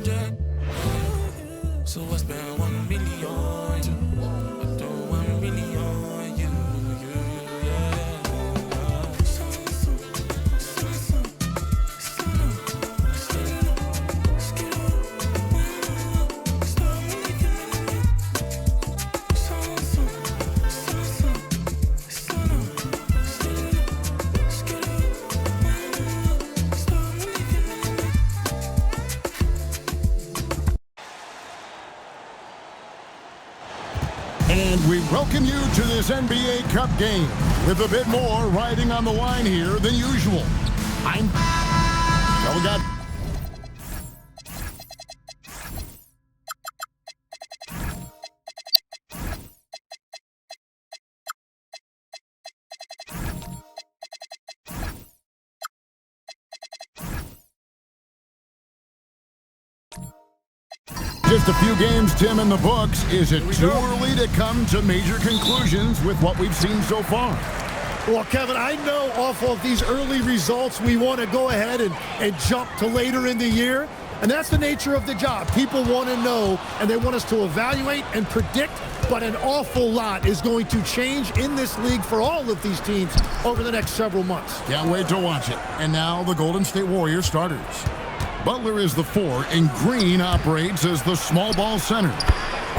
100. So I spent 1 million on you. I throw 1 million on you, yeah. And we welcome you to this NBA Cup game with a bit more riding on the line here than usual. Well, we got just a few games, Tim, in the books. Is it too early to come to major conclusions with what we've seen so far? Well, Kevin, I know off of these early results, we want to go ahead and jump to later in the year. And that's the nature of the job. People want to know, and they want us to evaluate and predict, but an awful lot is going to change in this league for all of these teams over the next several months. Can't wait to watch it. And now the Golden State Warriors starters. Butler is the 4, and Green operates as the small ball center.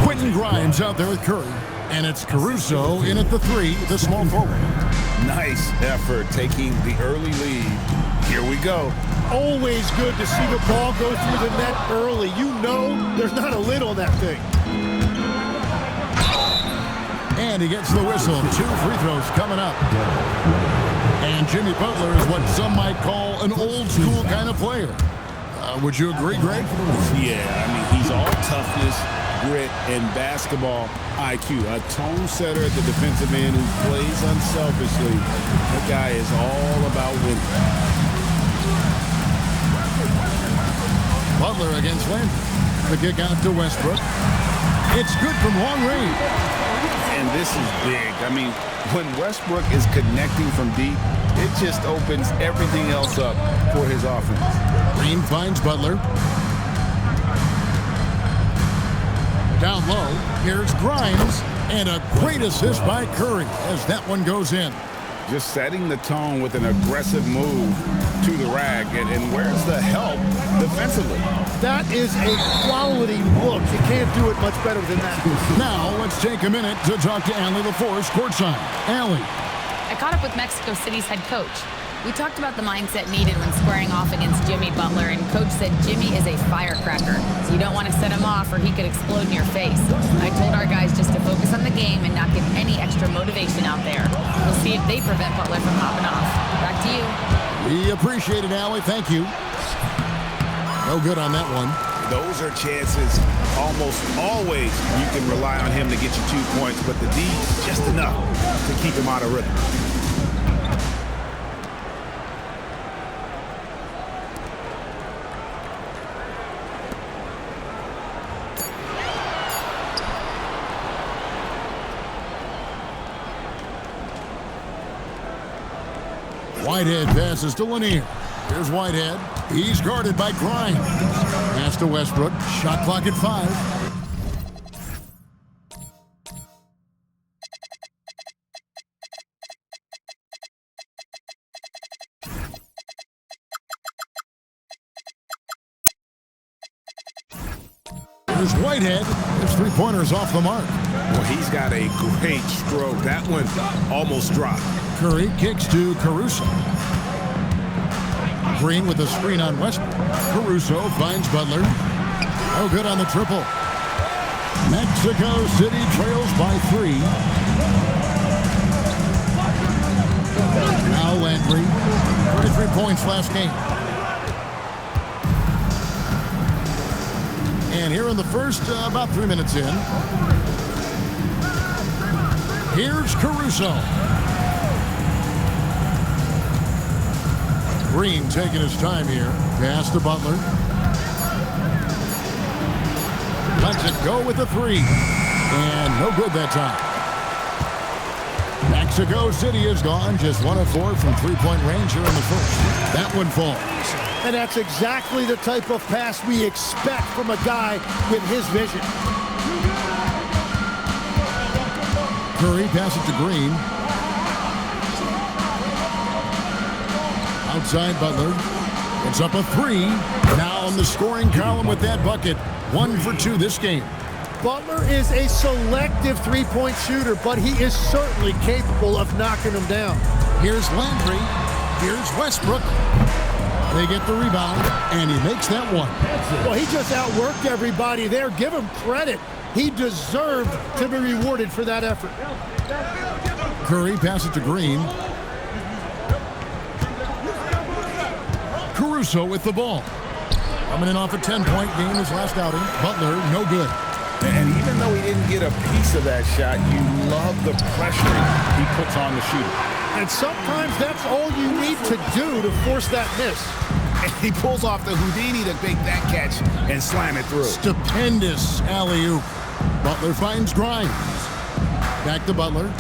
Quentin Grimes out there with Curry, and it's Caruso in at the 3, the small forward. Nice effort taking the early lead. Here we go. Always good to see the ball go through the net early. You know there's not a lid on that thing. And he gets the whistle. 2 free throws coming up. And Jimmy Butler is what some might call an old school kind of player. Would you agree, Greg? Yeah, I mean, he's all toughness, grit, and basketball IQ. A tone setter at the defensive end who plays unselfishly. That guy is all about winning. Butler against Landry. The kick out to Westbrook. It's good from long range. And this is big. I mean, when Westbrook is connecting from deep, it just opens everything else up for his offense. Green finds Butler. Down low, here's Grimes, and a great assist by Curry as that one goes in. Just setting the tone with an aggressive move to the rack, and where's the help defensively? That is a quality look. You can't do it much better than that. Now, let's take a minute to talk to Allie LaForce courtside. Allie. I caught up with Mexico City's head coach. We talked about the mindset needed when squaring off against Jimmy Butler, and Coach said Jimmy is a firecracker. You don't want to set him off or he could explode in your face. I told our guys just to focus on the game and not give any extra motivation out there. We'll see if they prevent Butler from hopping off. Back to you. We appreciate it, Allie. Thank you. No good on that one. Those are chances almost always you can rely on him to get you 2 points, but the D, just enough to keep him out of rhythm. Whitehead passes to Lanier. Here's Whitehead. He's guarded by Grimes. Pass to Westbrook. Shot clock at 5. Here's Whitehead. His 3-pointer's off the mark. Well, he's got a great stroke. That one almost dropped. Curry kicks to Caruso. Green with a screen on Westbrook. Caruso finds Butler. Oh, good on the triple. Mexico City trails by 3. Now Landry. 33 points last game. And here in the first, about 3 minutes in, here's Caruso. Green taking his time here. Pass to Butler. Lets it go with the 3. And no good that time. Mexico City is gone. Just 1 of 4 from 3-point range here in the first. That one falls. And that's exactly the type of pass we expect from a guy with his vision. Curry passes to Green. Outside Butler. It's up a 3. Now in the scoring column with that bucket. 1 for 2 this game. Butler is a selective three-point shooter, but he is certainly capable of knocking them down. Here's Landry. Here's Westbrook. They get the rebound, and he makes that one. Well, he just outworked everybody there. Give him credit. He deserved to be rewarded for that effort. Curry passes to Green. Caruso with the ball. Coming in off a 10-point game his last outing. Butler, no good. And even though he didn't get a piece of that shot, you love the pressure he puts on the shooter. And sometimes that's all you need to do to force that miss. And he pulls off the Houdini to make that catch and slam it through. Stupendous alley-oop. Butler finds Grimes. Back to Butler.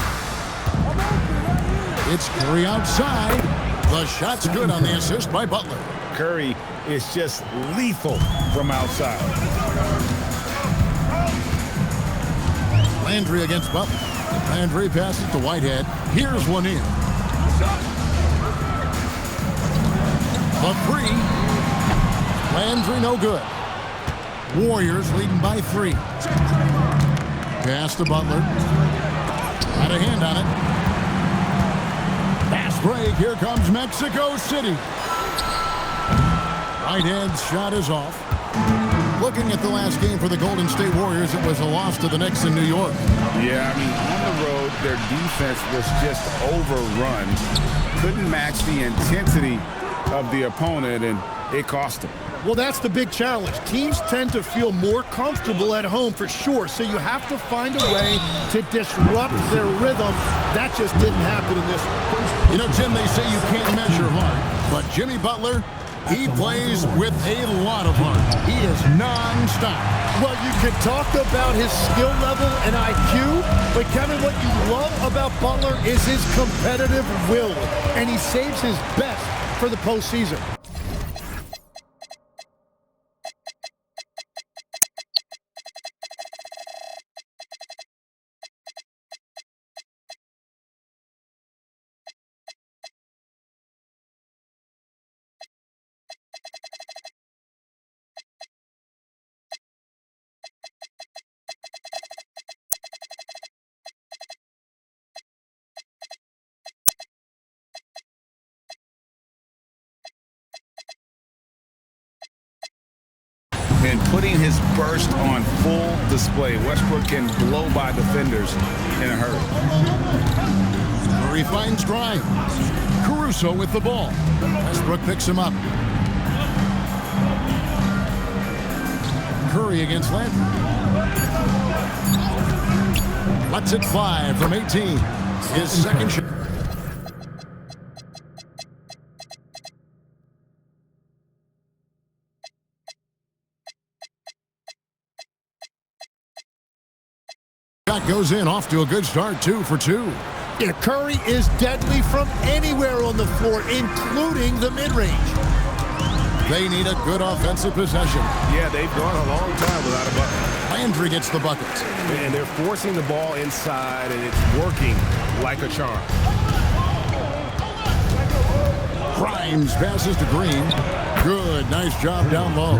It's Curry outside. The shot's good on the assist by Butler. Curry is just lethal from outside. Landry against Butler. Landry passes to Whitehead. Here's one in. The 3. Landry no good. Warriors leading by 3. Pass to Butler. Got a hand on it. Fast break. Here comes Mexico City. Whitehead's shot is off. Looking at the last game for the Golden State Warriors, it was a loss to the Knicks in New York. Yeah, I mean, on the road, their defense was just overrun. Couldn't match the intensity of the opponent, and it cost them. Well, that's the big challenge. Teams tend to feel more comfortable at home for sure, so you have to find a way to disrupt their rhythm. That just didn't happen in this one. You know, Jim, they say you can't measure heart, but Jimmy Butler, he plays with a lot of heart. He is non-stop. Well, you can talk about his skill level and IQ, but Kevin, what you love about Butler is his competitive will, and he saves his best for the postseason. And putting his burst on full display, Westbrook can blow by defenders in a hurry. Curry finds Grimes. Caruso with the ball. Westbrook picks him up. Curry against Landry. Lets it fly from 18. His second shot. Shot goes in, off to a good start, 2 for 2. Yeah, Curry is deadly from anywhere on the floor, including the mid-range. They need a good offensive possession. Yeah, they've gone a long time without a bucket. Landry gets the bucket. And they're forcing the ball inside, and it's working like a charm. Grimes passes to Green. Good, nice job down low.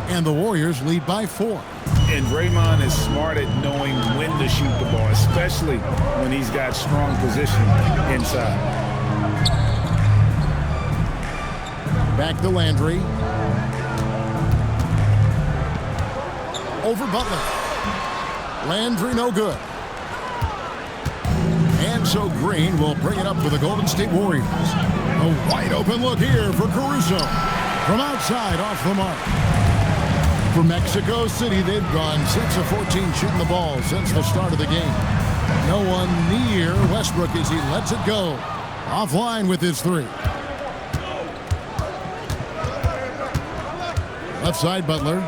And the Warriors lead by 4. And Draymond is smart at knowing when to shoot the ball, especially when he's got strong position inside. Back to Landry. Over Butler. Landry no good. And so Green will bring it up for the Golden State Warriors. A wide open look here for Caruso. From outside, off the mark. For Mexico City, they've gone 6 of 14 shooting the ball since the start of the game. No one near Westbrook as he lets it go. Offline with his 3. Left side, Butler.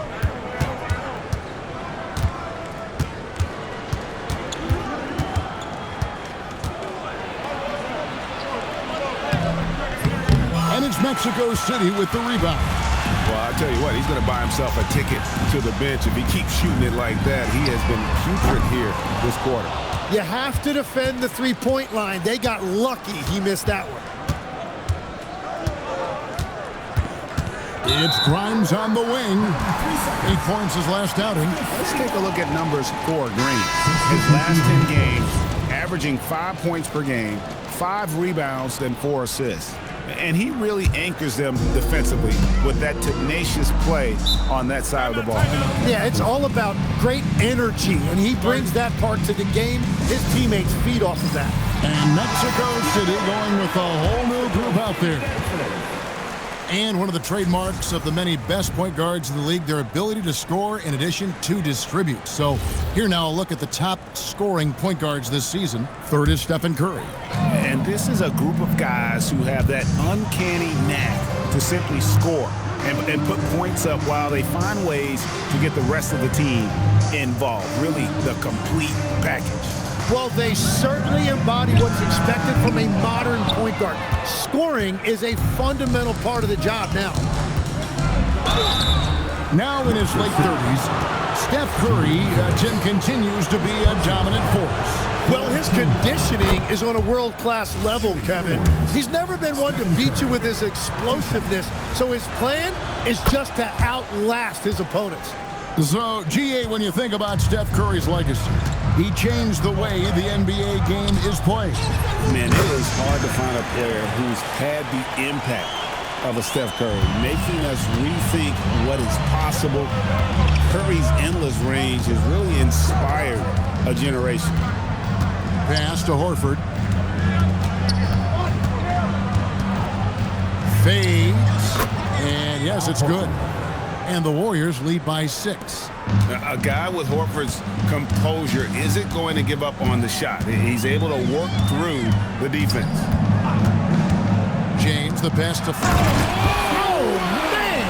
And it's Mexico City with the rebound. Well, I'll tell you what, he's going to buy himself a ticket to the bench. If he keeps shooting it like that, he has been putrid here this quarter. You have to defend the three-point line. They got lucky he missed that one. It's Grimes on the wing. 8 points his last outing. Let's take a look at numbers for Green. His last 10 games, averaging 5 points per game, 5 rebounds, and 4 assists. And he really anchors them defensively with that tenacious play on that side of the ball. Yeah, it's all about great energy, and he brings that part to the game. His teammates feed off of that. And Mexico City going with a whole new group out there. And one of the trademarks of the many best point guards in the league, their ability to score in addition to distribute. So here now a look at the top scoring point guards this season. Third is Stephen Curry. And this is a group of guys who have that uncanny knack to simply score and put points up while they find ways to get the rest of the team involved. Really the complete package. Well, they certainly embody what's expected from a modern point guard. Scoring is a fundamental part of the job now. Now in his late 30s, Steph Curry continues to be a dominant force. Well, his conditioning is on a world-class level, Kevin. He's never been one to beat you with his explosiveness, so his plan is just to outlast his opponents. So, GA, when you think about Steph Curry's legacy, he changed the way the NBA game is played. Man, it is hard to find a player who's had the impact of a Steph Curry, making us rethink what is possible. Curry's endless range has really inspired a generation. Pass to Horford. Fades. And yes, it's good. And the Warriors lead by 6. A guy with Horford's composure isn't going to give up on the shot. He's able to work through the defense. James, the pass to... Oh, man!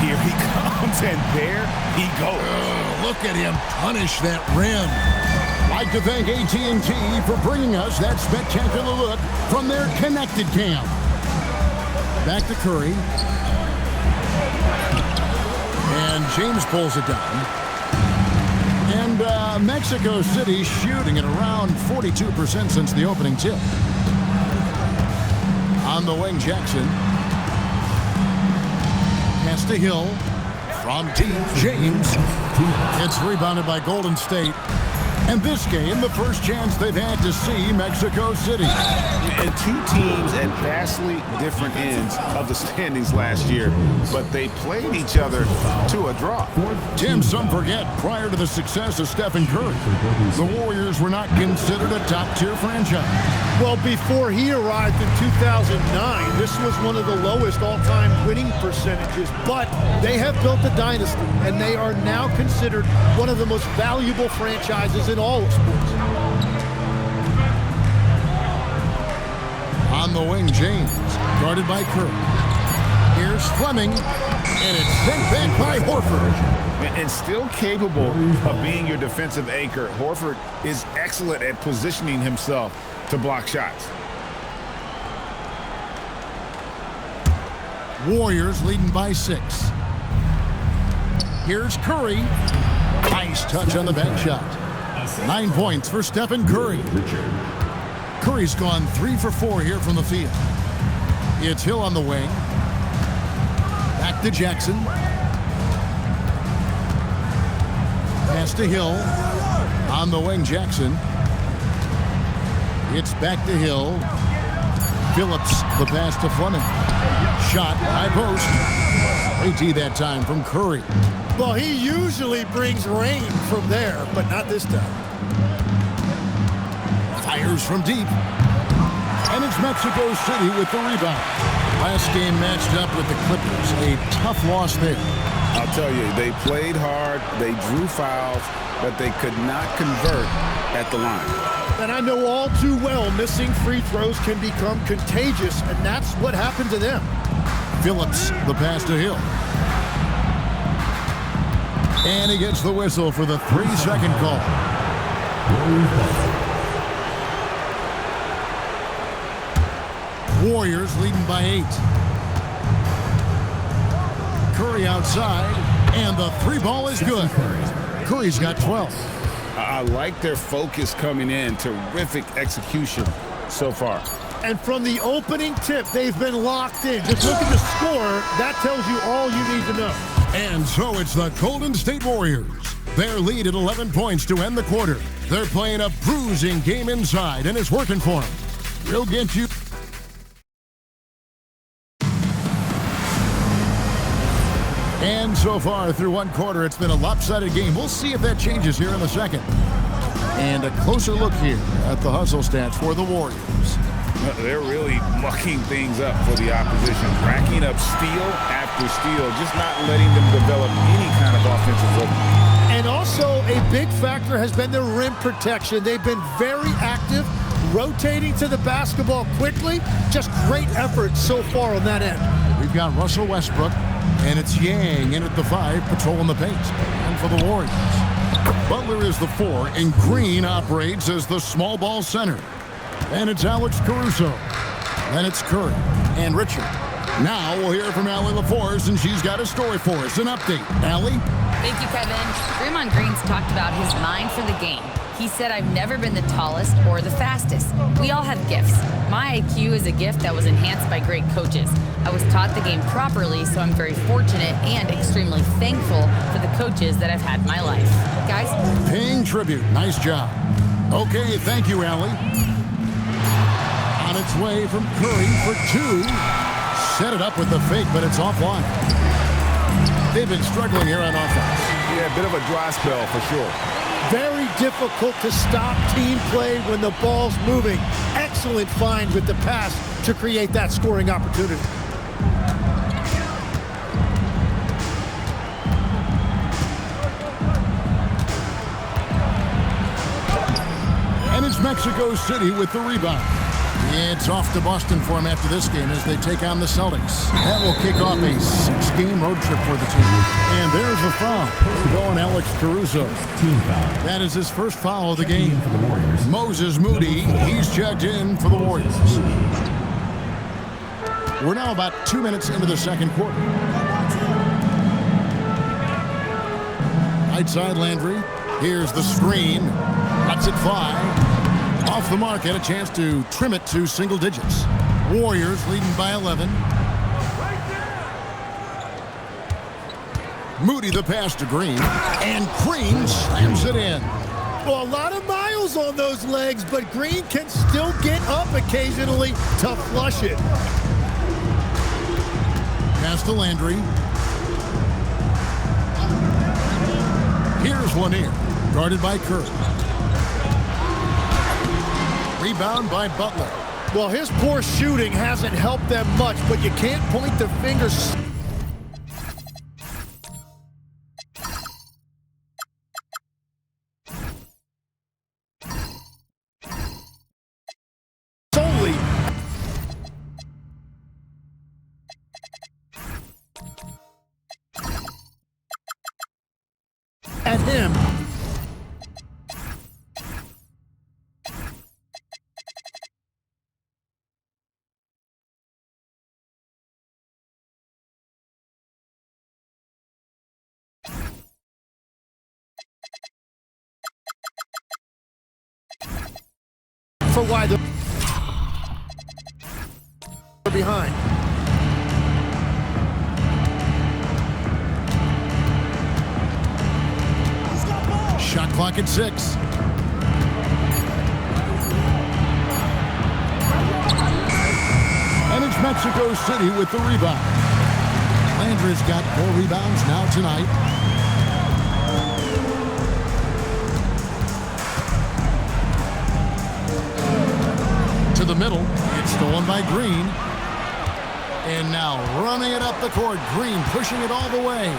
Here he comes, and there he goes. Look at him punish that rim. Like to thank AT&T for bringing us that spectacular look from their connected cam. Back to Curry. And James pulls it down. And Mexico City shooting at around 42% since the opening tip. On the wing, Jackson. Pass to Hill. From deep, James. It's rebounded by Golden State. And this game, the first chance they've had to see Mexico City. And two teams at vastly different ends of the standings last year, but they played each other to a draw. Tim, some forget, prior to the success of Stephen Curry, the Warriors were not considered a top-tier franchise. Well, before he arrived in 2009, this was one of the lowest all-time winning percentages, but they have built a dynasty, and they are now considered one of the most valuable franchises in all of sports. On the wing, James, guarded by Curry. Here's Fleming, and it's sent back by Horford. And still capable of being your defensive anchor, Horford is excellent at positioning himself to block shots. Warriors leading by 6. Here's Curry. Nice touch on the back shot. 9 points for Stephen Curry. Curry's gone 3 for 4 here from the field. It's Hill on the wing. Back to Jackson. Pass to Hill. On the wing, Jackson. It's back to Hill. Phillips, the pass to Fleming. Shot, high post. AT that time from Curry. Well, he usually brings rain from there, but not this time. Fires from deep. And it's Mexico City with the rebound. Last game matched up with the Clippers. A tough loss there. I'll tell you, they played hard, they drew fouls, but they could not convert at the line. And I know all too well missing free throws can become contagious, and that's what happened to them. Phillips, the pass to Hill. And he gets the whistle for the 3-second call. Warriors leading by 8. Curry outside, and the three ball is good. Curry's got 12. I like their focus coming in. Terrific execution so far. And from the opening tip, they've been locked in. Just look at the score. That tells you all you need to know. And so it's the Golden State Warriors. Their lead at 11 points to end the quarter. They're playing a bruising game inside, and it's working for them. We'll get you. And so far through one quarter, it's been a lopsided game. We'll see if that changes here in the second. And a closer look here at the hustle stats for the Warriors. They're really mucking things up for the opposition, racking up steal after steal, just not letting them develop any kind of offensive rhythm. And also a big factor has been their rim protection. They've been very active, rotating to the basketball quickly. Just great effort so far on that end. We've got Russell Westbrook, and it's Yang in at the 5, patrolling the paint. And for the Warriors, Butler is the 4, and Green operates as the small ball center. And it's Alex Caruso. Then it's Curry and Richard. Now we'll hear from Allie LaForce, and she's got a story for us. An update. Allie? Thank you, Kevin. Draymond Green's talked about his mind for the game. He said, I've never been the tallest or the fastest. We all have gifts. My IQ is a gift that was enhanced by great coaches. I was taught the game properly, so I'm very fortunate and extremely thankful for the coaches that I've had in my life. Guys? Paying tribute. Nice job. Okay, thank you, Allie. On its way from Curry for 2. Set it up with the fake, but it's offline. They've been struggling here on offense. Yeah, a bit of a dry spell for sure. Very difficult to stop team play when the ball's moving. Excellent find with the pass to create that scoring opportunity. And it's Mexico City with the rebound. It's off to Boston for him after this game as they take on the Celtics. That will kick off a 6-game road trip for the team. And there's a foul going Alex Caruso. Team foul. That is his first foul of the game. Moses Moody, he's checked in for the Warriors. We're now about 2 minutes into the second quarter. Right side Landry. Here's the screen. Lets it fly. Off the mark, had a chance to trim it to single digits. Warriors leading by 11. Moody the pass to Green, and Green slams it in. Well, a lot of miles on those legs, but Green can still get up occasionally to flush it. Pass to Landry. Here's one here, guarded by Curry. Rebound by Butler. Well, his poor shooting hasn't helped them much, but you can't point the fingers. Solely at him. For why they're behind. Shot clock at 6. And it's Mexico City with the rebound. Landry's got 4 rebounds now tonight. To the middle, it's stolen by Green. And now running it up the court, Green pushing it all the way.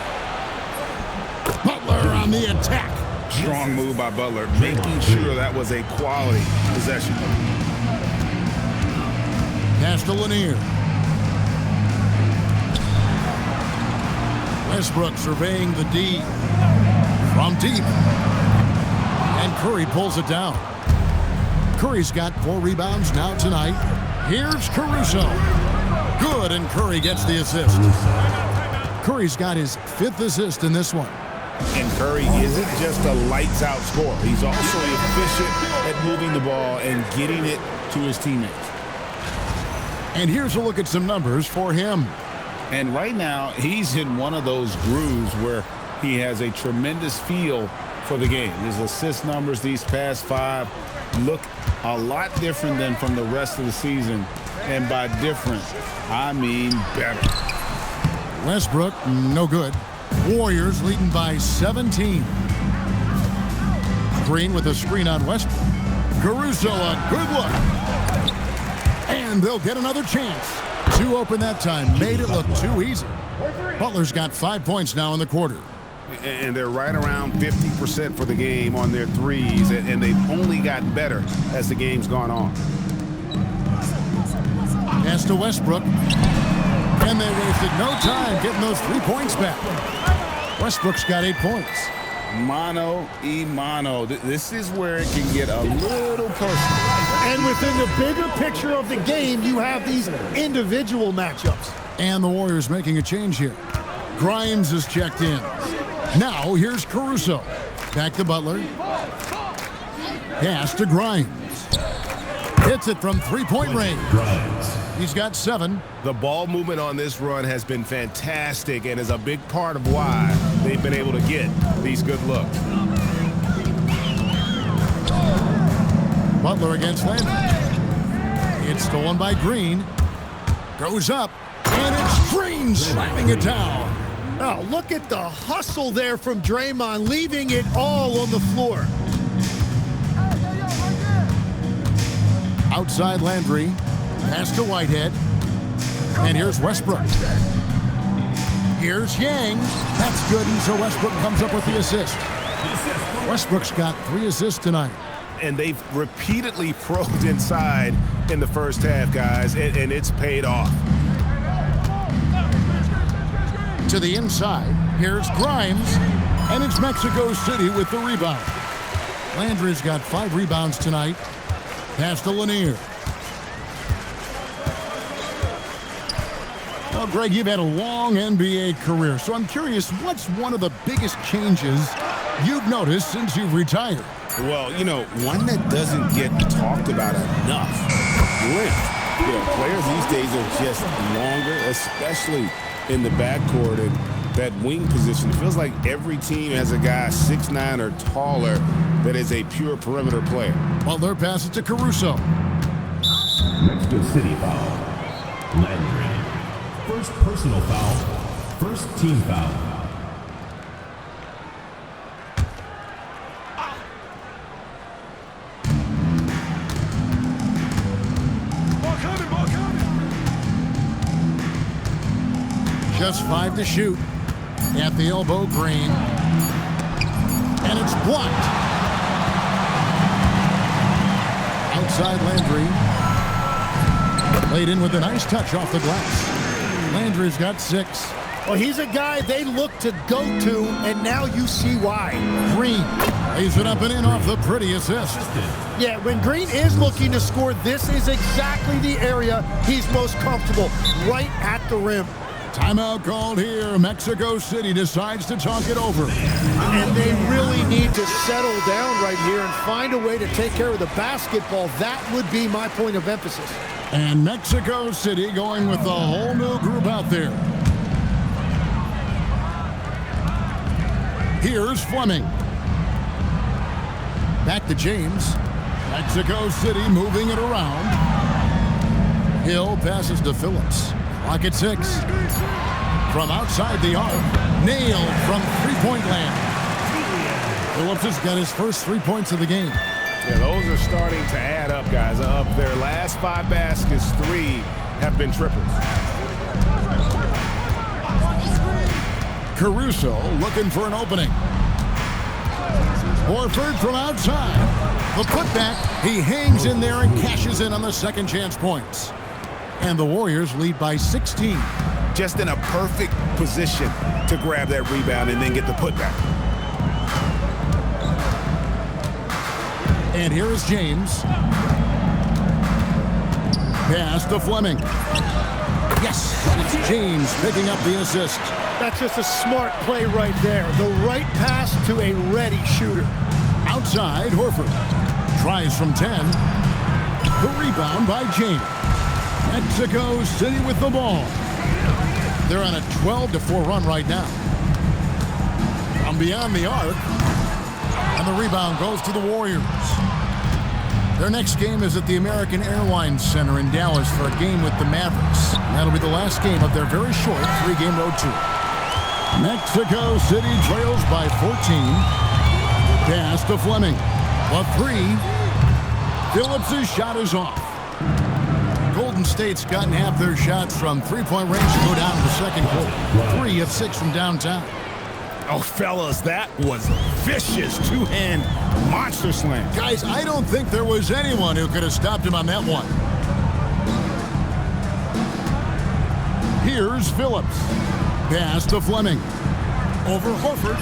Butler on the attack. Strong move by Butler, making sure that was a quality possession. Pass to Lanier. Westbrook surveying the D from deep. And Curry pulls it down. Curry's got 4 rebounds now tonight. Here's Caruso. Good, and Curry gets the assist. Curry's got his 5th assist in this one. And Curry isn't just a lights-out scorer. He's also efficient at moving the ball and getting it to his teammates. And here's a look at some numbers for him. And right now, he's in one of those grooves where he has a tremendous feel for the game. His assist numbers these past 5 look a lot different than from the rest of the season. And by different, I mean better. Westbrook, no good. Warriors leading by 17. Green with a screen on Westbrook. Caruso, a good look. And they'll get another chance. 2 open that time. Made it look too easy. Butler's got 5 points now in the quarter. And they're right around 50% for the game on their threes. And they've only gotten better as the game's gone on. Pass to Westbrook. And they wasted no time getting those 3 points back. Westbrook's got 8 points. Mano y mano. This is where it can get a little personal. And within the bigger picture of the game, you have these individual matchups. And the Warriors making a change here. Grimes is checked in. Now here's Caruso. Back to Butler. Pass to Grimes. Hits it from 3-point range. He's got 7. The ball movement on this run has been fantastic and is a big part of why they've been able to get these good looks. Butler against Landry. It's stolen by Green. Goes up. And it's Green slamming it down. Oh, look at the hustle there from Draymond, leaving it all on the floor. Outside Landry. Pass to Whitehead. And here's Westbrook. Here's Yang. That's good, and so Westbrook comes up with the assist. Westbrook's got 3 assists tonight. And they've repeatedly probed inside in the first half, guys, and it's paid off. To the inside, here's Grimes, and it's Mexico City with the rebound. Landry's got 5 rebounds tonight. Pass to Lanier. Well, Greg, you've had a long NBA career, so I'm curious, what's one of the biggest changes you've noticed since you've retired? Well, you know, one that doesn't get talked about enough. Length. You know, players these days are just longer, especially in the backcourt, and that wing position. It feels like every team has a guy 6'9" or taller that is a pure perimeter player. Butler passes to Caruso. Mexico City foul. Landry. First personal foul. First team foul. Just 5 to shoot. At the elbow, Green. And it's blocked. Outside Landry. Laid in with a nice touch off the glass. Landry's got 6. Well, he's a guy they look to go to, and now you see why. Green lays it up and in off the pretty assist. Yeah, when Green is looking to score, this is exactly the area he's most comfortable, right at the rim. Timeout called here. Mexico City decides to talk it over. And they really need to settle down right here and find a way to take care of the basketball. That would be my point of emphasis. And Mexico City going with a whole new group out there. Here's Fleming. Back to James. Mexico City moving it around. Hill passes to Phillips. Clock at 6. From outside the arc. Nailed from 3-point land. Phillips has got his first 3 points of the game. Yeah, those are starting to add up, guys. Of their last 5 baskets, 3 have been triples. Caruso looking for an opening. Horford from outside. The putback, he hangs in there and cashes in on the second chance points. And the Warriors lead by 16. Just in a perfect position to grab that rebound and then get the putback. And here is James. Pass to Fleming. Yes, it's James picking up the assist. That's just a smart play right there. The right pass to a ready shooter. Outside, Horford tries from 10. The rebound by James. Mexico City with the ball. They're on a 12-4 run right now. From beyond the arc. And the rebound goes to the Warriors. Their next game is at the American Airlines Center in Dallas for a game with the Mavericks. That'll be the last game of their very short 3-game road tour. Mexico City trails by 14. Pass to Fleming. A 3. Phillips' shot is off. Golden State's gotten half their shots from three-point range to go down in the second quarter. 3 of 6 from downtown. Oh, fellas, that was a vicious two-hand monster slam. Guys, I don't think there was anyone who could have stopped him on that one. Here's Phillips. Pass to Fleming. Over Horford.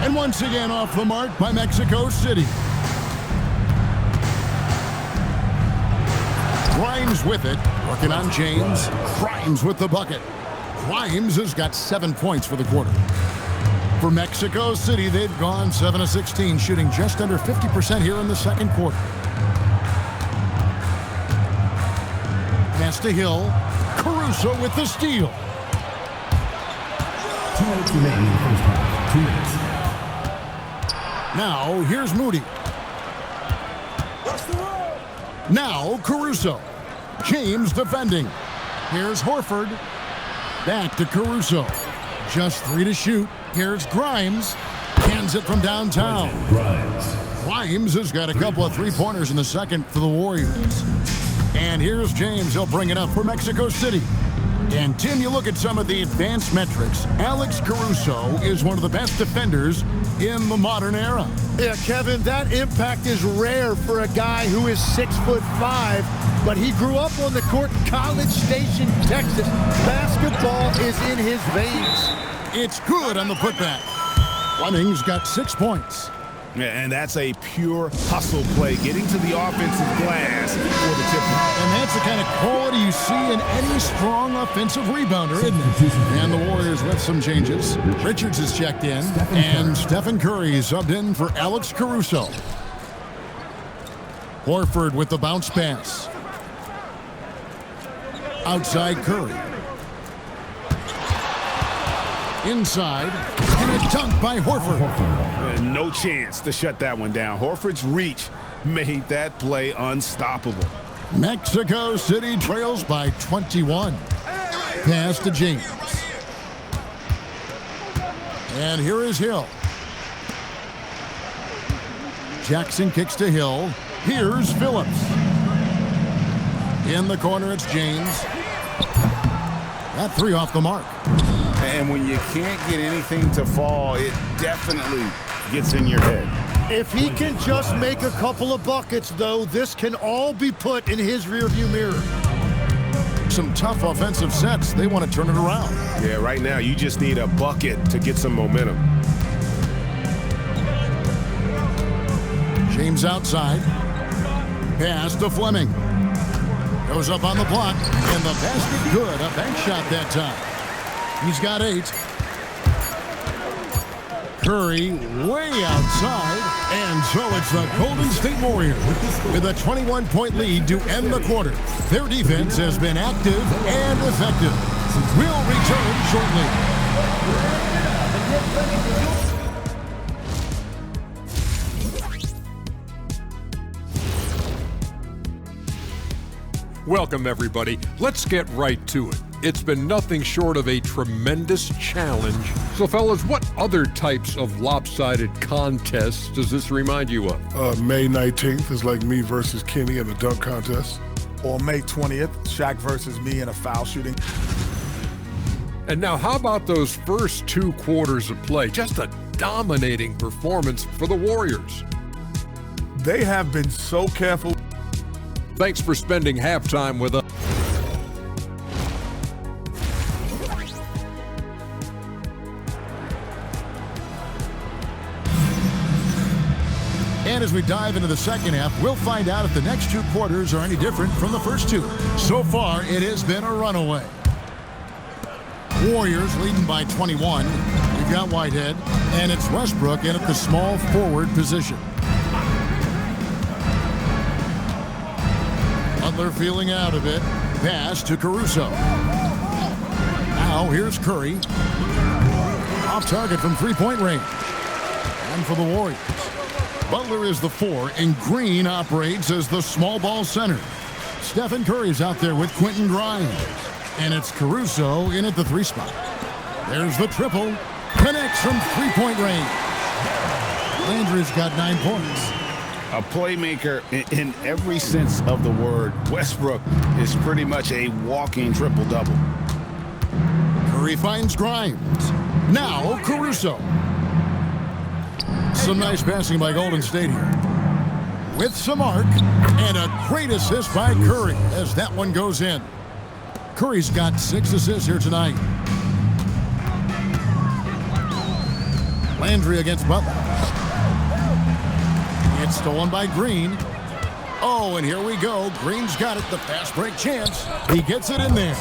And once again off the mark by Mexico City. Grimes with it. Working on James. Grimes with the bucket. Grimes has got 7 points for the quarter. For Mexico City, they've gone 7 of 16, shooting just under 50% here in the second quarter. Pass to Hill. Caruso with the steal. 2 minutes remaining in the first half. 2 minutes. Now, here's Moody. Now, Caruso. James defending. Here's Horford. Back to Caruso. Just 3 to shoot. Here's Grimes. Hands it from downtown. Grimes has got a couple of three-pointers in the second for the Warriors. And here's James. He'll bring it up for Mexico City. And, Tim, you look at some of the advanced metrics. Alex Caruso is one of the best defenders in the modern era. Yeah, Kevin, that impact is rare for a guy who is 6'5", but he grew up on the court in College Station, Texas. Basketball is in his veins. It's good on the putback. Fleming's got 6 points. And that's a pure hustle play, getting to the offensive glass for the tip. And that's the kind of quality you see in any strong offensive rebounder, isn't it? And the Warriors with some changes. Richards is checked in, and Stephen Curry is subbed in for Alex Caruso. Horford with the bounce pass. Outside Curry. Inside, and a dunk by Horford. No chance to shut that one down. Horford's reach made that play unstoppable. Mexico City trails by 21. Pass to James. And here is Hill. Jackson kicks to Hill. Here's Phillips. In the corner, it's James. That 3 off the mark. And when you can't get anything to fall, it definitely gets in your head. If he can just make a couple of buckets, though, this can all be put in his rearview mirror. Some tough offensive sets. They want to turn it around. Yeah, right now you just need a bucket to get some momentum. James outside. Pass to Fleming. Goes up on the block, and the basket good. A bank shot that time. He's got 8. Curry way outside, and so it's the Golden State Warriors with a 21-point lead to end the quarter. Their defense has been active and effective. We'll return shortly. Welcome, everybody. Let's get right to it. It's been nothing short of a tremendous challenge. So, fellas, what other types of lopsided contests does this remind you of? May 19th is like me versus Kenny in a dunk contest. Or May 20th, Shaq versus me in a foul shooting. And now, how about those first 2 quarters of play? Just a dominating performance for the Warriors. They have been so careful. Thanks for spending halftime with us. And as we dive into the second half, we'll find out if the next two quarters are any different from the first two. So far, it has been a runaway. Warriors leading by 21. We've got Whitehead, and it's Westbrook in at the small forward position. Butler feeling out a bit. Pass to Caruso. Now here's Curry. Off target from three-point range. And for the Warriors, Butler is the 4, and Green operates as the small ball center. Stephen Curry's out there with Quentin Grimes. And it's Caruso in at the 3 spot. There's the triple. Connects from three-point range. Landry's got 9 points. A playmaker in every sense of the word. Westbrook is pretty much a walking triple-double. Curry finds Grimes. Now Caruso. Some nice passing by Golden State here. With some arc, and a great assist by Curry as that one goes in. Curry's got 6 assists here tonight. Landry against Butler. It's stolen by Green. Oh, and here we go. Green's got it. The fast break chance. He gets it in there.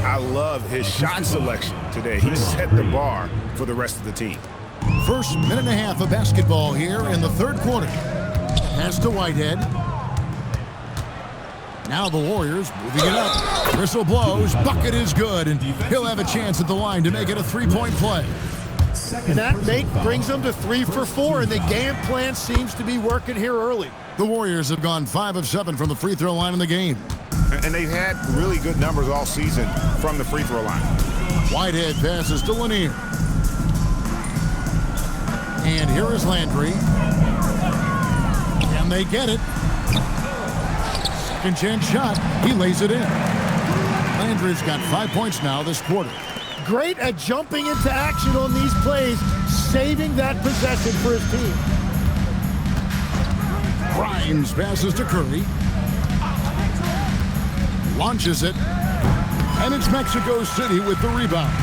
I love his shot selection today. He set the bar for the rest of the team. First minute and a half of basketball here in the third quarter. Pass to Whitehead. Now the Warriors moving it up. Whistle blows. Bucket is good, and he'll have a chance at the line to make it a 3-point play. And that brings them to 3 for 4, and the game plan seems to be working here early. The Warriors have gone 5 of 7 from the free throw line in the game. And they've had really good numbers all season from the free throw line. Whitehead passes to Lanier. And here is Landry. And they get it. Second chance shot. He lays it in. Landry's got 5 points now this quarter. Great at jumping into action on these plays, saving that possession for his team. Grimes passes to Curry. Launches it. And it's Mexico City with the rebound.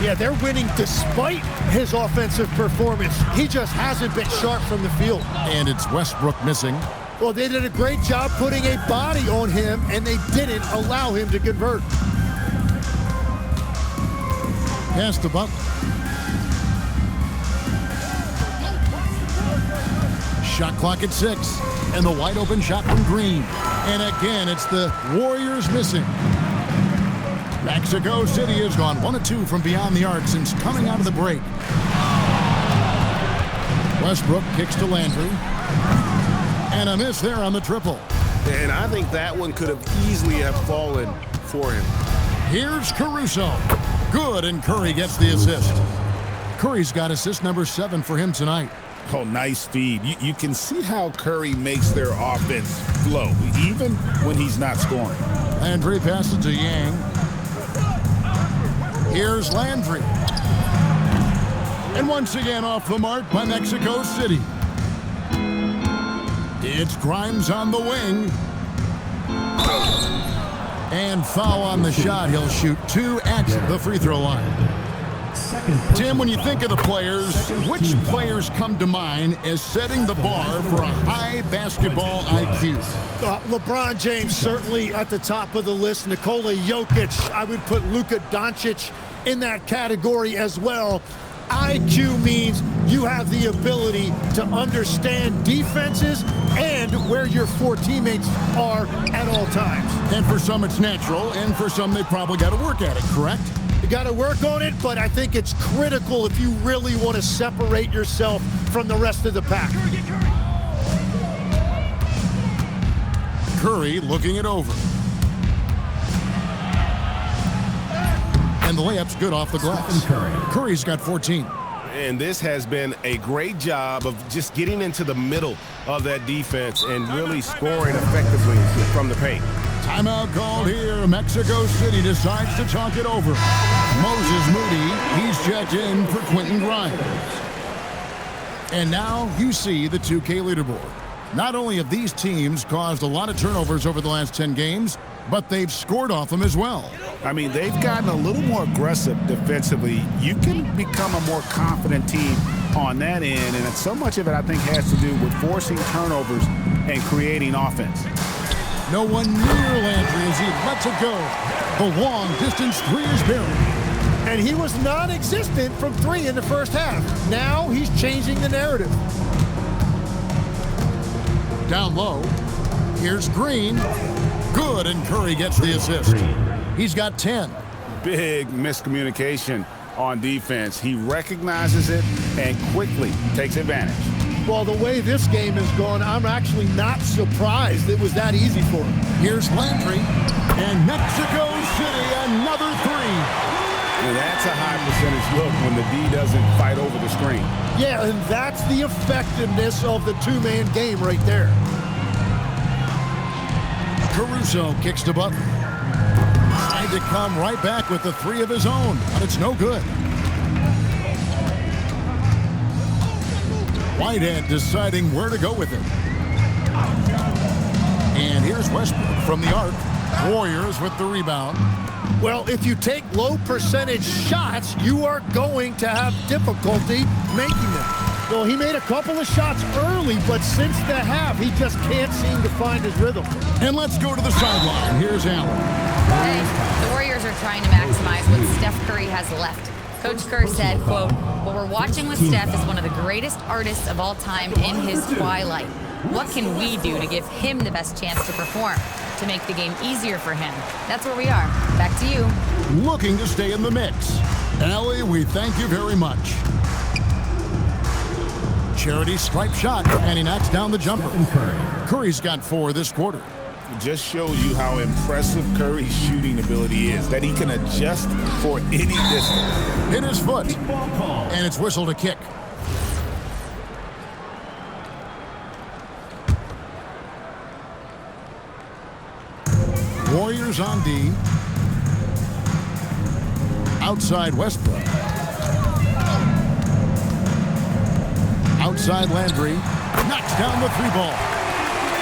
Yeah, they're winning despite his offensive performance. He just hasn't been sharp from the field. And it's Westbrook missing. Well, they did a great job putting a body on him, and they didn't allow him to convert. Pass to Butler. Shot clock at 6. And the wide open shot from Green. And again, it's the Warriors missing. Mexico City has gone 1 of 2 from beyond the arc since coming out of the break. Westbrook kicks to Landry. And a miss there on the triple. And I think that one could have easily have fallen for him. Here's Caruso. Good, and Curry gets the assist. Curry's got assist number 7 for him tonight. Oh, nice feed. You can see how Curry makes their offense flow, even when he's not scoring. Landry passes to Yang. Here's Landry. And once again off the mark by Mexico City. It's Grimes on the wing. And foul on the shot. He'll shoot 2 at the free throw line. Tim, when you think of the players, which players come to mind as setting the bar for a high basketball IQ? LeBron James certainly at the top of the list. Nikola Jokic, I would put Luka Doncic in that category as well. IQ means you have the ability to understand defenses and where your 4 teammates are at all times. And for some it's natural, and for some they probably got to work at it, correct? You got to work on it, but I think it's critical if you really want to separate yourself from the rest of the pack. Curry looking it over. And the layup's good off the glass. Curry's got 14. And this has been a great job of just getting into the middle of that defense and really scoring effectively from the paint. Timeout called here. Mexico City decides to talk it over. Moses Moody, he's checked in for Quentin Grimes. And now you see the 2K leaderboard. Not only have these teams caused a lot of turnovers over the last 10 games, but they've scored off them as well. I mean, they've gotten a little more aggressive defensively. You can become a more confident team on that end, and so much of it, I think, has to do with forcing turnovers and creating offense. No one near Landry as he lets it go. The long-distance three is buried. And he was non-existent from three in the first half. Now he's changing the narrative. Down low. Here's Green. Good, and Curry gets the assist. He's got 10. Big miscommunication on defense. He recognizes it and quickly takes advantage. Well, the way this game has gone, I'm actually not surprised it was that easy for him. Here's Landry. And Mexico City, another three. And that's a high percentage look when the D doesn't fight over the screen. Yeah, and that's the effectiveness of the two-man game right there. Caruso kicks to Butler. Tried to come right back with the three of his own, but it's no good. Whitehead deciding where to go with it. And here's Westbrook from the arc. Warriors with the rebound. Well, if you take low percentage shots, you are going to have difficulty making them. Well, he made a couple of shots early, but since the half, he just can't seem to find his rhythm. And let's go to the sideline. Here's Allen. The Warriors are trying to maximize what Steph Curry has left. Coach Kerr said, quote, "What we're watching with Steph is one of the greatest artists of all time in his twilight. What can we do to give him the best chance to perform, to make the game easier for him?" That's where we are. Back to you. Looking to stay in the mix. Allie, we thank you very much. Charity stripe shot, and he knocks down the jumper. Curry's got 4 this quarter. It just shows you how impressive Curry's shooting ability is, that he can adjust for any distance. Hit his foot, and it's whistled a kick. Warriors on D. Outside Westbrook. Outside Landry. Knocks down the three ball.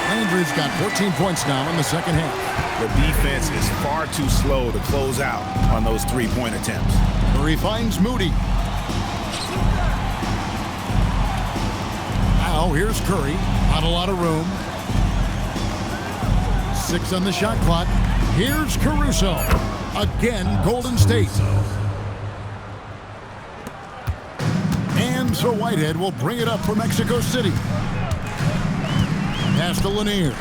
Landry's got 14 points now in the second half. The defense is far too slow to close out on those three-point attempts. Curry finds Moody. Now here's Curry. Not a lot of room. 6 on the shot clock. Here's Caruso. Again, Golden State. And so Whitehead will bring it up for Mexico City. Pass to Lanier.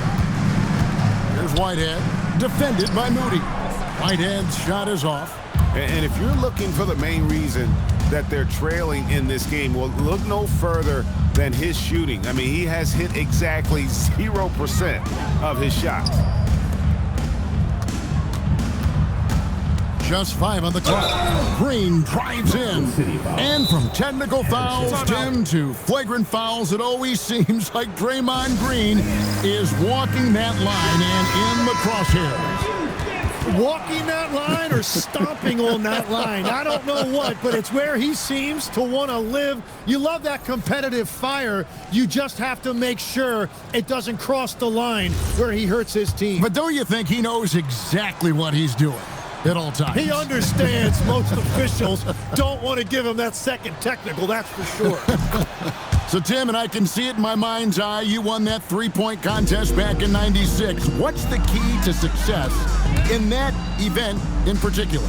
Here's Whitehead. Defended by Moody. Whitehead's shot is off. And if you're looking for the main reason that they're trailing in this game, well, look no further than his shooting. I mean, he has hit exactly 0% of his shots. Just 5 on the clock. Green drives in. And from technical fouls, Tim, to flagrant fouls, it always seems like Draymond Green is walking that line and in the crosshairs. Walking that line or stomping on that line. I don't know what, but it's where he seems to want to live. You love that competitive fire. You just have to make sure it doesn't cross the line where he hurts his team. But don't you think he knows exactly what he's doing at all times? He understands most officials don't want to give him that second technical, that's for sure. So, Tim, and I can see it in my mind's eye, you won that three-point contest back in '96. What's the key to success in that event in particular?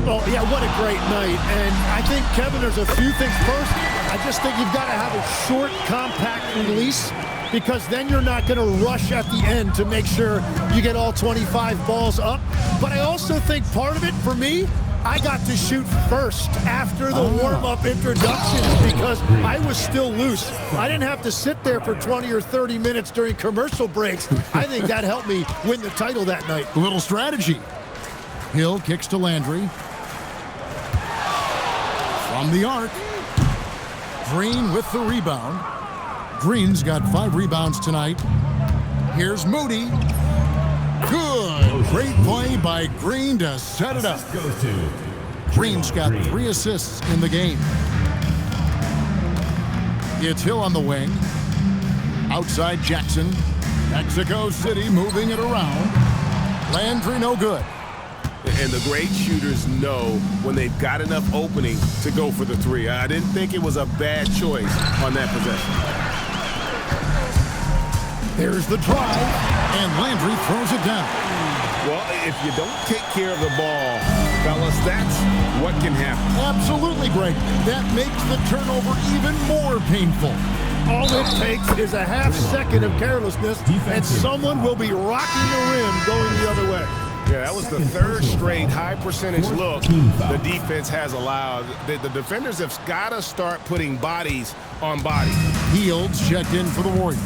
Oh, yeah, what a great night. And I think, Kevin, there's a few things. First, I just think you've got to have a short, compact release, because then you're not going to rush at the end to make sure you get all 25 balls up. But I also think part of it, for me, I got to shoot first after the warm-up introductions because I was still loose. I didn't have to sit there for 20 or 30 minutes during commercial breaks. I think that helped me win the title that night. A little strategy. Hill kicks to Landry. From the arc. Green with the rebound. Green's got 5 rebounds tonight. Here's Moody. Good. Great play by Green to set it up. Green's got 3 assists in the game. It's Hill on the wing. Outside Jackson. Mexico City moving it around. Landry no good. And the great shooters know when they've got enough opening to go for the three. I didn't think it was a bad choice on that possession. There's the drive, and Landry throws it down. Well, if you don't take care of the ball, fellas, that's what can happen. Absolutely, Greg. That makes the turnover even more painful. All it takes is a half second of carelessness, and someone will be rocking the rim going the other way. Yeah, that was the third straight high-percentage look the defense has allowed. The defenders have got to start putting bodies on bodies. Fields checked in for the Warriors.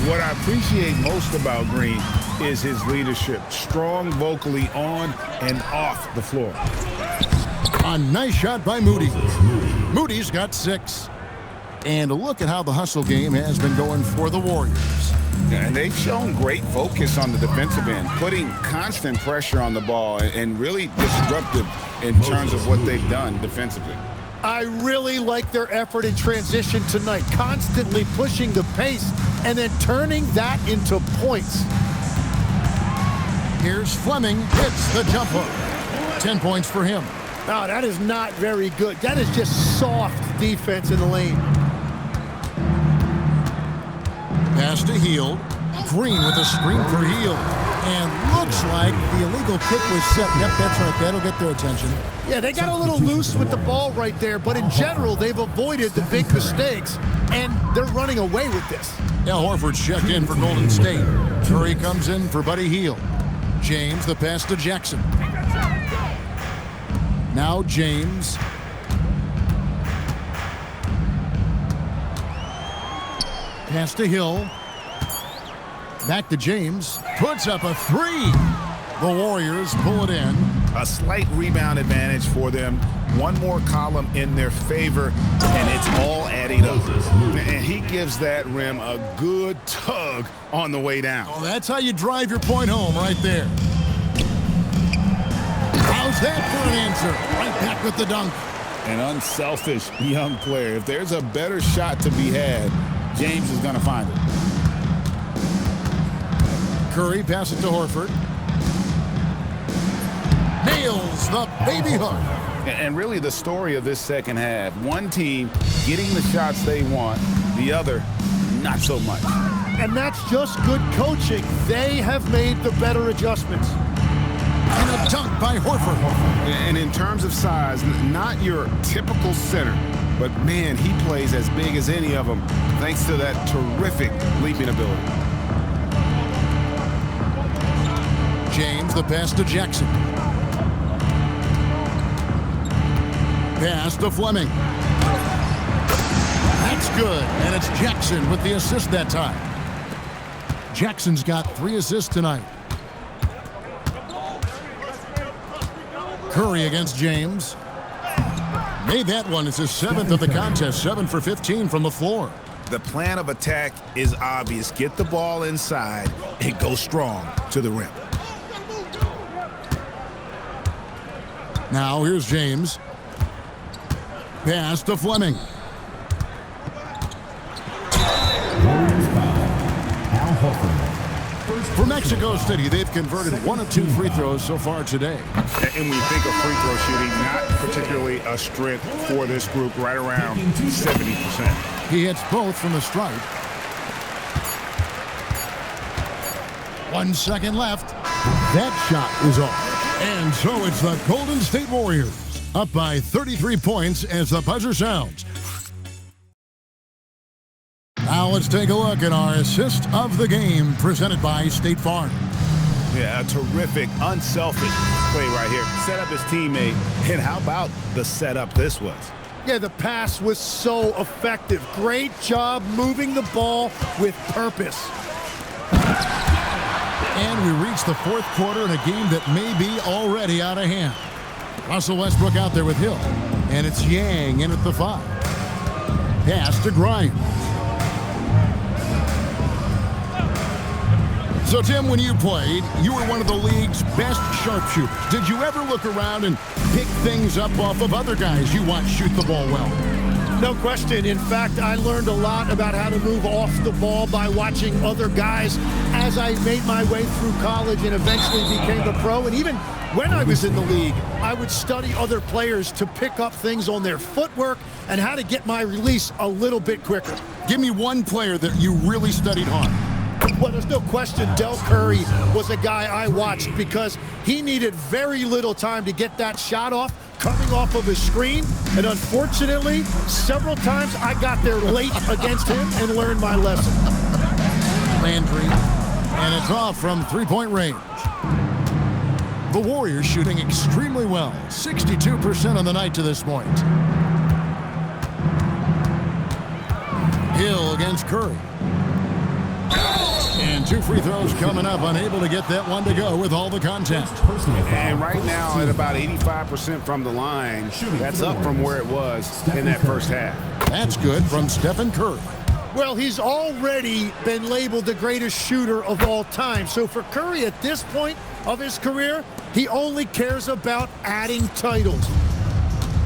What I appreciate most about Green is his leadership. Strong vocally on and off the floor. A nice shot by Moody. Moody's got 6. And a look at how the hustle game has been going for the Warriors. And they've shown great focus on the defensive end, putting constant pressure on the ball and really disruptive in terms of what they've done defensively. I really like their effort in transition tonight, constantly pushing the pace and then turning that into points. Here's Fleming, hits the jump hook. 10 points for him. No, that is not very good. That is just soft defense in the lane. Pass to Hield. Green with a screen for Hield. And looks like the illegal kick was set. Yep, that's right. That'll get their attention. Yeah, they got a little loose with the ball right there, but in general, they've avoided the big mistakes, and they're running away with this. Al Horford's checked in for Golden State. Curry comes in for Buddy Hield. James, the pass to Jackson. Now James. Pass to Hill. Back to James. Puts up a 3. The Warriors pull it in. A slight rebound advantage for them. One more column in their favor, and it's all adding up. And he gives that rim a good tug on the way down. Oh, that's how you drive your point home right there. How's that for an answer? Right back with the dunk. An unselfish young player. If there's a better shot to be had, James is going to find it. Curry passes to Horford. Nails the baby hook. And really the story of this second half, one team getting the shots they want, the other not so much. And that's just good coaching. They have made the better adjustments. And a dunk by Horford. And in terms of size, not your typical center, but man, he plays as big as any of them thanks to that terrific leaping ability. James, the pass to Jackson. Pass to Fleming. That's good, and it's Jackson with the assist that time. Jackson's got 3 assists tonight. Curry against James. Made that one. It's his 7th of the contest. 7 for 15 from the floor. The plan of attack is obvious. Get the ball inside and go strong to the rim. Now here's James. Pass to Fleming. For Mexico City, they've converted 1 of 2 free throws so far today. And we think of free throw shooting, not particularly a strength for this group, right around 70%. He hits both from the stripe. 1 second left. That shot is off. And so it's the Golden State Warriors up by 33 points as the buzzer sounds. Now let's take a look at our assist of the game presented by State Farm. Yeah, a terrific, unselfish play right here. Set up his teammate, and how about the setup this was? Yeah, the pass was so effective. Great job moving the ball with purpose. And we reach the 4th quarter in a game that may be already out of hand. Russell Westbrook out there with Hill. And it's Yang in at the 5. Pass to Grimes. So, Tim, when you played, you were one of the league's best sharpshooters. Did you ever look around and pick things up off of other guys you watch shoot the ball well? No question. In fact, I learned a lot about how to move off the ball by watching other guys as I made my way through college and eventually became a pro. And even when I was in the league, I would study other players to pick up things on their footwork and how to get my release a little bit quicker. Give me one player that you really studied hard. Well, there's no question Del Curry was a guy I watched because he needed very little time to get that shot off coming off of his screen. And unfortunately, several times I got there late against him and learned my lesson. Landry, and it's off from three-point range. The Warriors shooting extremely well, 62% on the night to this point. Hill against Curry. And 2 free throws coming up, unable to get that one to go with all the contact. And right now at about 85% from the line, that's up from where it was in that first half. That's good from Stephen Curry. Well, he's already been labeled the greatest shooter of all time. So for Curry at this point of his career, he only cares about adding titles.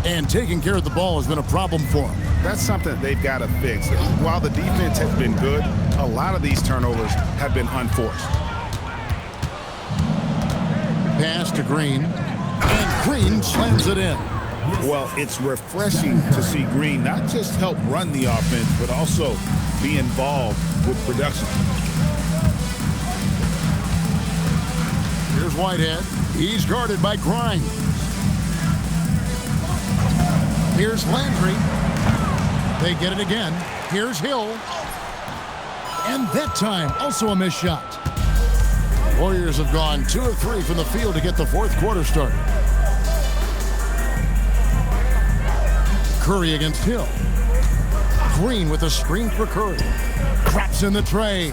And taking care of the ball has been a problem for him. That's something they've got to fix. While the defense has been good, a lot of these turnovers have been unforced. Pass to Green, and Green slams it in. Well, it's refreshing to see Green not just help run the offense, but also be involved with production. Here's Whitehead. He's guarded by Grimes. Here's Landry. They get it again. Here's Hill. And that time, also a missed shot. Warriors have gone 2 of 3 from the field to get the fourth quarter started. Curry against Hill. Green with a screen for Curry. Drops in the tray.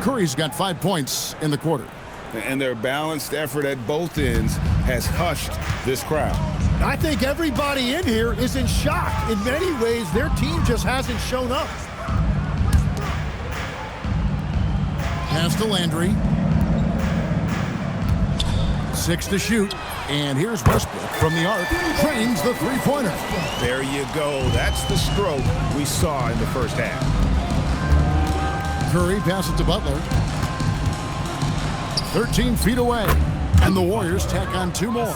Curry's got 5 points in the quarter. And their balanced effort at both ends has hushed this crowd. I think everybody in here is in shock. In many ways, their team just hasn't shown up. Pass to Landry. 6 to shoot. And here's Westbrook from the arc. Drains the three-pointer. There you go. That's the stroke we saw in the first half. Curry passes to Butler. 13 feet away. And the Warriors tack on 2 more.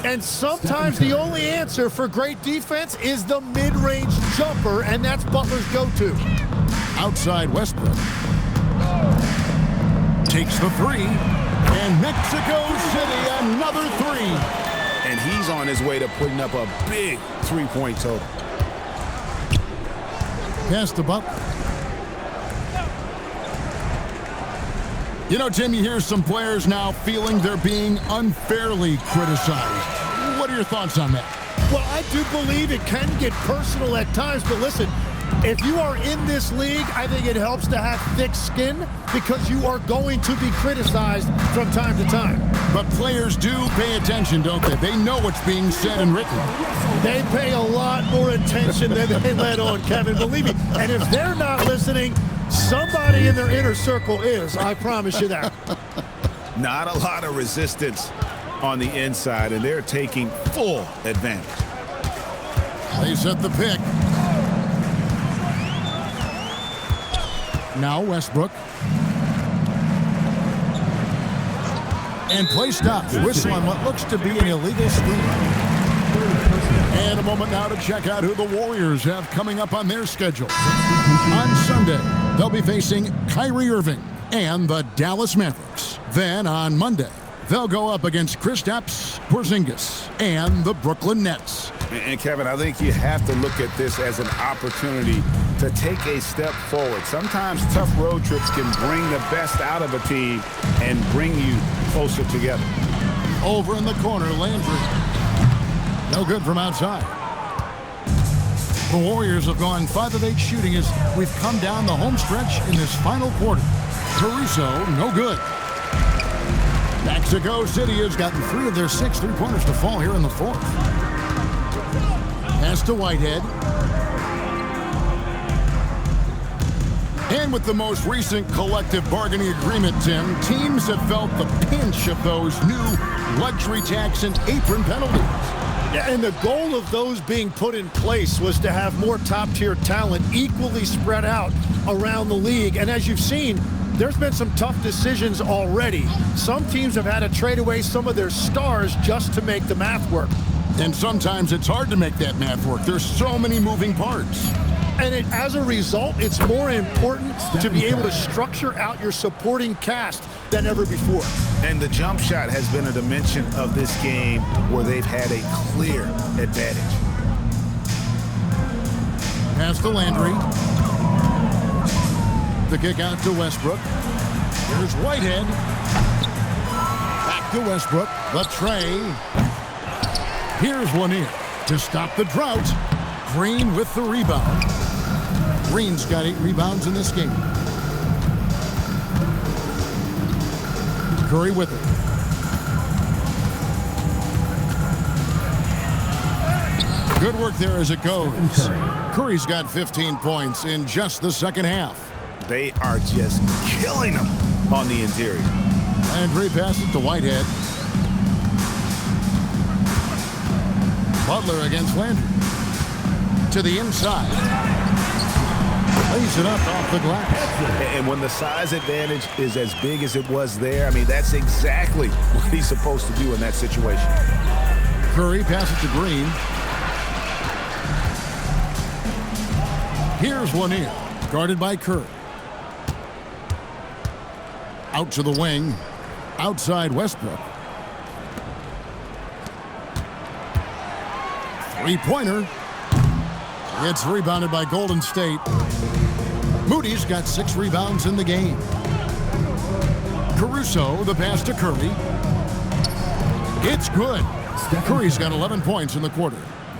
And sometimes the only answer for great defense is the mid-range jumper, and that's Butler's go-to. Outside Westbrook. Takes the 3. And Mexico City, another 3. And he's on his way to putting up a big three-point total. Pass to Butler. You know, Tim, you hear some players now feeling they're being unfairly criticized. What are your thoughts on that? Well, I do believe it can get personal at times, but listen, if you are in this league, I think it helps to have thick skin because you are going to be criticized from time to time. But players do pay attention, don't they? They know what's being said and written. They pay a lot more attention than they let on, Kevin, believe me. And if they're not listening, somebody in their inner circle is, I promise you that. Not a lot of resistance on the inside, and they're taking full advantage. They set the pick. Now Westbrook. And play stops. Whistle on what looks to be an illegal screen. And a moment now to check out who the Warriors have coming up on their schedule. On Sunday, they'll be facing Kyrie Irving and the Dallas Mavericks. Then on Monday, they'll go up against Kristaps Porzingis and the Brooklyn Nets. And Kevin, I think you have to look at this as an opportunity to take a step forward. Sometimes tough road trips can bring the best out of a team and bring you closer together. Over in the corner, Landry. No good from outside. The Warriors have gone 5 of 8 shooting as we've come down the home stretch in this final quarter. Caruso, no good. Mexico City has gotten 3 of their 6 three-pointers to fall here in the fourth. Pass to Whitehead. And with the most recent collective bargaining agreement, Tim, teams have felt the pinch of those new luxury tax and apron penalties. Yeah, and the goal of those being put in place was to have more top-tier talent equally spread out around the league. And as you've seen, there's been some tough decisions already. Some teams have had to trade away some of their stars just to make the math work. And sometimes it's hard to make that math work. There's so many moving parts. And as a result, it's more important to be able to structure out your supporting cast than ever before. And the jump shot has been a dimension of this game where they've had a clear advantage. Pass to Landry. The kick out to Westbrook. Here's Whitehead. Back to Westbrook. The tray. Here's Lanier to stop the drought. Green with the rebound. Green's got 8 rebounds in this game. Curry with it. Good work there as it goes. Curry's got 15 points in just the second half. They are just killing them on the interior. Landry passes to Whitehead. Butler against Landry. To the inside. Lays it up off the glass. And when the size advantage is as big as it was there, I mean, that's exactly what he's supposed to do in that situation. Curry passes to Green. Here's Lanier, guarded by Curry. Out to the wing. Outside Westbrook. Three-pointer. It's rebounded by Golden State. Moody's got 6 rebounds in the game. Caruso, the pass to Curry. It's good. Curry's got 11 points in the quarter.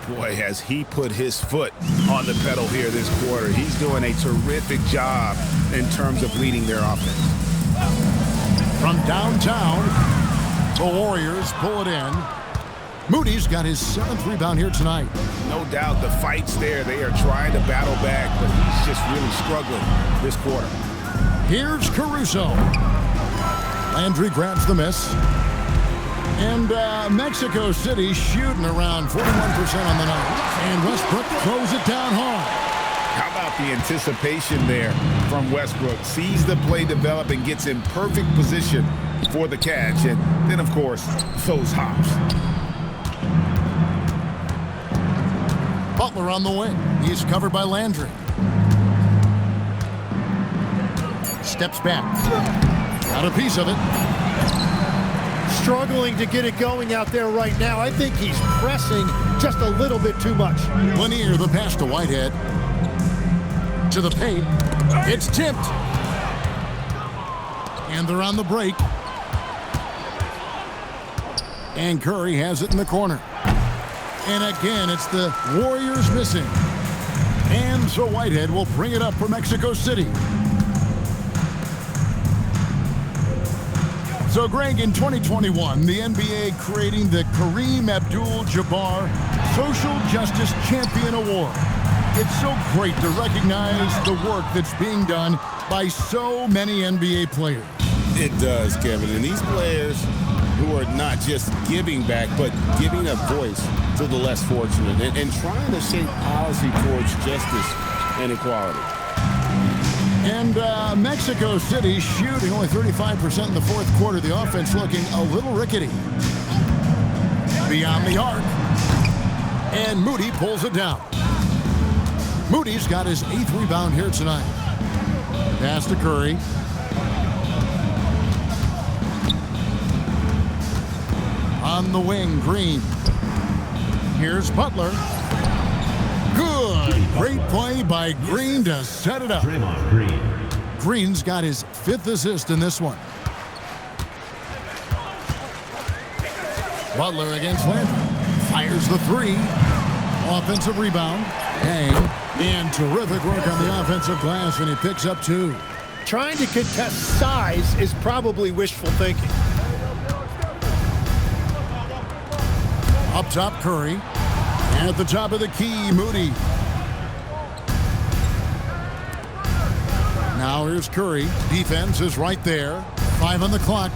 Boy, has he put his foot on the pedal here this quarter. He's doing a terrific job in terms of leading their offense. From downtown, the Warriors pull it in. Moody's got his 7th rebound here tonight. No doubt the fight's there. They are trying to battle back, but he's just really struggling this quarter. Here's Caruso. Landry grabs the miss. And Mexico City shooting around 41% on the night. And Westbrook throws it down hard. How about the anticipation there from Westbrook? Sees the play develop and gets in perfect position for the catch. And then, of course, those hops. Butler on the wing. He's covered by Landry. Steps back. Got a piece of it. Struggling to get it going out there right now. I think he's pressing just a little bit too much. Lanier, the pass to Whitehead. To the paint. It's tipped. And they're on the break. And Curry has it in the corner. And again, it's the Warriors missing. And so Whitehead will bring it up for Mexico City. So, Greg, in 2021, the NBA creating the Kareem Abdul-Jabbar Social Justice Champion Award. It's so great to recognize the work that's being done by so many NBA players. It does, Kevin. And these players who are not just giving back, but giving a voice to the less fortunate and trying to shape policy towards justice and equality. And Mexico City shooting only 35% in the fourth quarter. The offense looking a little rickety. Beyond the arc. And Moody pulls it down. Moody's got his 8th rebound here tonight. Pass to Curry. On the wing, Green. Here's Butler. Good. Great play by Green to set it up. Green's got his 5th assist in this one. Butler against Landry. Fires the 3. Offensive rebound. Bang. And terrific work on the offensive glass, and he picks up 2. Trying to contest size is probably wishful thinking. Up top, Curry. And at the top of the key, Moody. Now here's Curry. Defense is right there. 5 on the clock.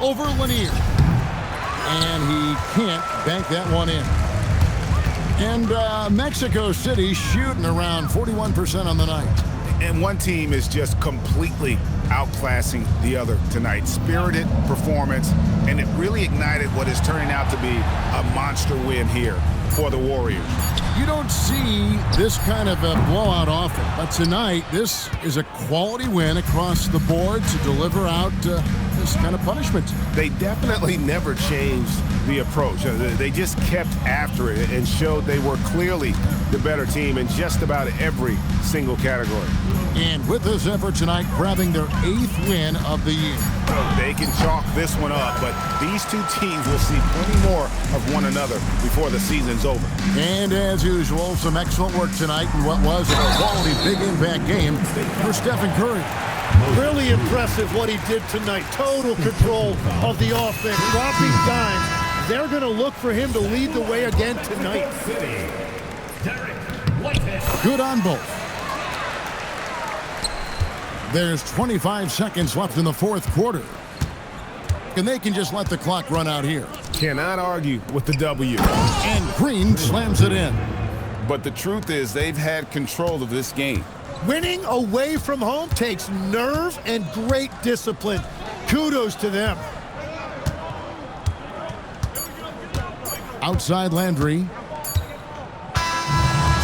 Over Lanier. And he can't bank that one in. And Mexico City shooting around 41% on the night. And one team is just completely outclassing the other tonight. Spirited performance, and it really ignited what is turning out to be a monster win here for the Warriors. You don't see this kind of a blowout often, but tonight this is a quality win across the board to deliver out this kind of punishment. They definitely never changed the approach. They just kept after it and showed they were clearly the better team in just about every single category. And with this effort tonight, grabbing their 8th win of the year. They can chalk this one up, but these two teams will see plenty more of one another before the season's over. And as usual, some excellent work tonight in what was a quality big impact game for Stephen Curry. Really impressive what he did tonight. Total control of the offense, dropping dimes. They're going to look for him to lead the way again tonight. Good on both. There's 25 seconds left in the fourth quarter. And they can just let the clock run out here. Cannot argue with the W. And Green slams it in. But the truth is they've had control of this game. Winning away from home takes nerve and great discipline. Kudos to them. Outside Landry.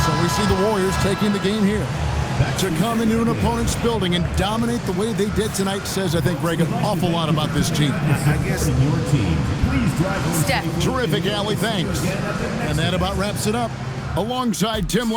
So we see the Warriors taking the game here. To come into an opponent's building and dominate the way they did tonight says, I think, Greg, an awful lot about this team. I guess Your team. Please drive on. Steph. Terrific, Allie. Thanks. And that about wraps it up. Alongside Tim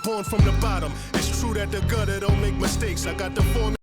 born from the bottom. It's true that the gutter don't make mistakes. I got the formula.